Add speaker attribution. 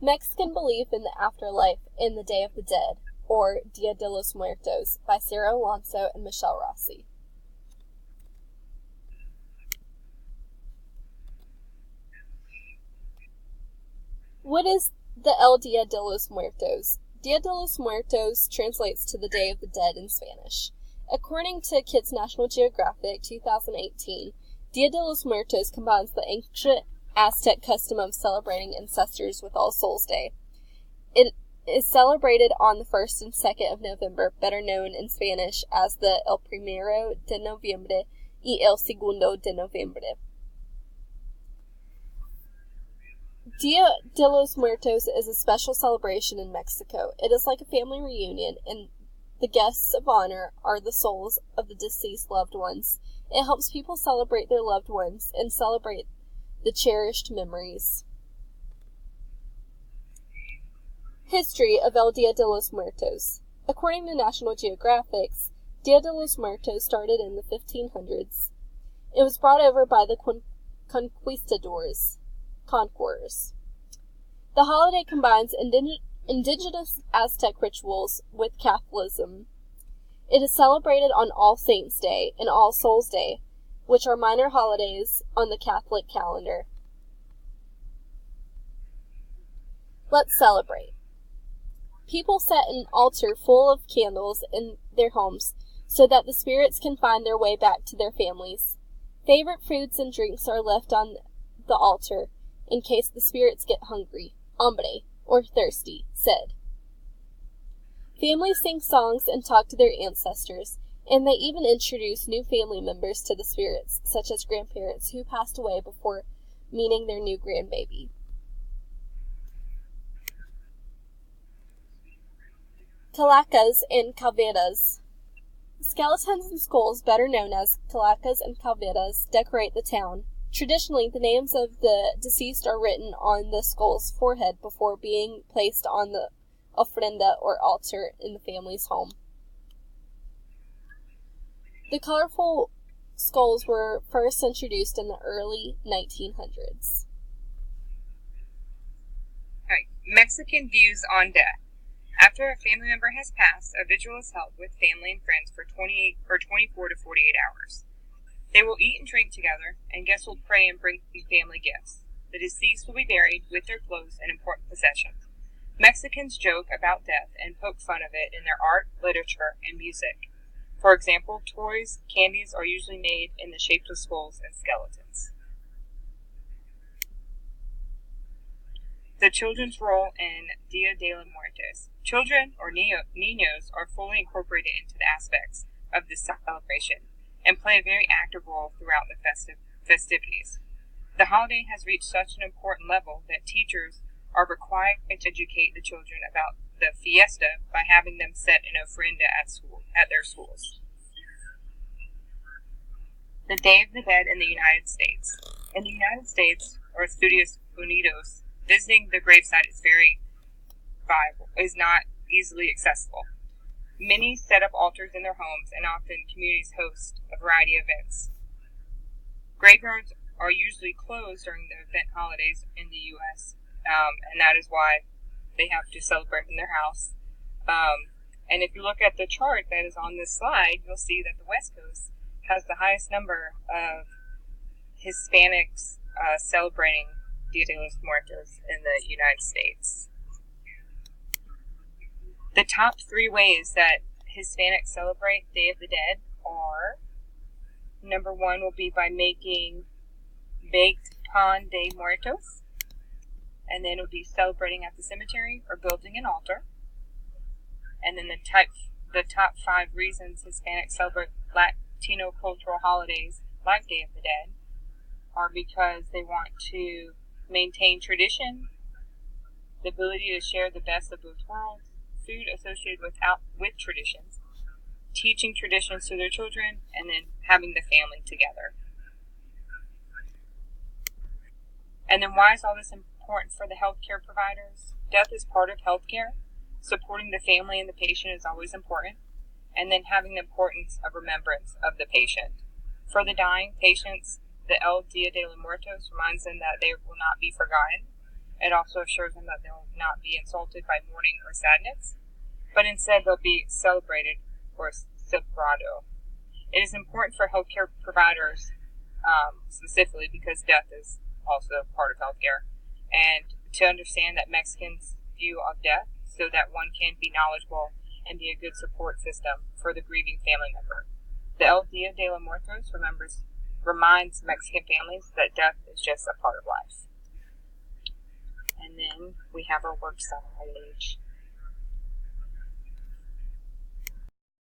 Speaker 1: Mexican Belief in the Afterlife and the Day of the Dead, or Dia de los Muertos, by Sarah Alonso and Michelle Rossi. What is the El Dia de los Muertos? Dia de los Muertos translates to the Day of the Dead in Spanish. According to Kids National Geographic 2018, Dia de los Muertos combines the ancient Aztec custom of celebrating ancestors with All Souls Day. It is celebrated on the 1st and 2nd of November, better known in Spanish as the El Primero de Noviembre y El Segundo de Noviembre. Dia de los Muertos is a special celebration in Mexico. It is like a family reunion, and the guests of honor are the souls of the deceased loved ones. It helps people celebrate their loved ones and celebrate the cherished memories. History of El Dia de los Muertos. According to National Geographic, Dia de los Muertos started in the 1500s. It was brought over by the conquistadors. The holiday combines indigenous Aztec rituals with Catholicism. It is celebrated on All Saints' Day and All Souls' Day, which are minor holidays on the Catholic calendar. Let's celebrate. People set an altar full of candles in their homes so that the spirits can find their way back to their families. Favorite foods and drinks are left on the altar in case the spirits get hungry, hambre, or thirsty, said. Families sing songs and talk to their ancestors, and they even introduce new family members to the spirits, such as grandparents who passed away before meeting their new grandbaby. Calacas and Calaveras. Skeletons and skulls, better known as calacas and calaveras, decorate the town. Traditionally, the names of the deceased are written on the skull's forehead before being placed on the ofrenda or altar in the family's home. The colorful skulls were first introduced in the early 1900s.
Speaker 2: Right. Mexican views on death. After a family member has passed, a vigil is held with family and friends for 24 to 48 hours. They will eat and drink together, and guests will pray and bring family gifts. The deceased will be buried with their clothes and important possessions. Mexicans joke about death and poke fun of it in their art, literature, and music. For example, toys, candies are usually made in the shapes of skulls and skeletons. The children's role in Dia de los Muertos. Children, or niños, are fully incorporated into the aspects of this celebration and play a very active role throughout the festivities. The holiday has reached such an important level that teachers are required to educate the children about the fiesta by having them set an ofrenda at their schools. The Day of the Dead in the United States. In the United States, or Estados Unidos, visiting the gravesite is not easily accessible. Many set up altars in their homes, and often communities host a variety of events. Graveyards are usually closed during the event holidays in the U.S., and that is why they have to celebrate in their house. And if you look at the chart that is on this slide, you'll see that the West Coast has the highest number of Hispanics celebrating Dia de los Muertos in the United States. The top 3 ways that Hispanics celebrate Day of the Dead are, number 1 will be by making baked pan de muertos, and then it will be celebrating at the cemetery or building an altar. And then the top 5 reasons Hispanics celebrate Latino cultural holidays like Day of the Dead are because they want to maintain tradition, the ability to share the best of both worlds, food associated with traditions, teaching traditions to their children, and then having the family together. And then why is all this important for the healthcare providers? Death is part of healthcare. Supporting the family and the patient is always important. And then having the importance of remembrance of the patient. For the dying patients, the El Dia de los Muertos reminds them that they will not be forgotten. It also assures them that they'll not be insulted by mourning or sadness, but instead they'll be celebrated or celebrado. It is important for healthcare providers, specifically because death is also part of healthcare, and to understand that Mexicans' view of death so that one can be knowledgeable and be a good support system for the grieving family member. The El Dia de los Muertos reminds Mexican families that death is just a part of life. And then we have our work side page.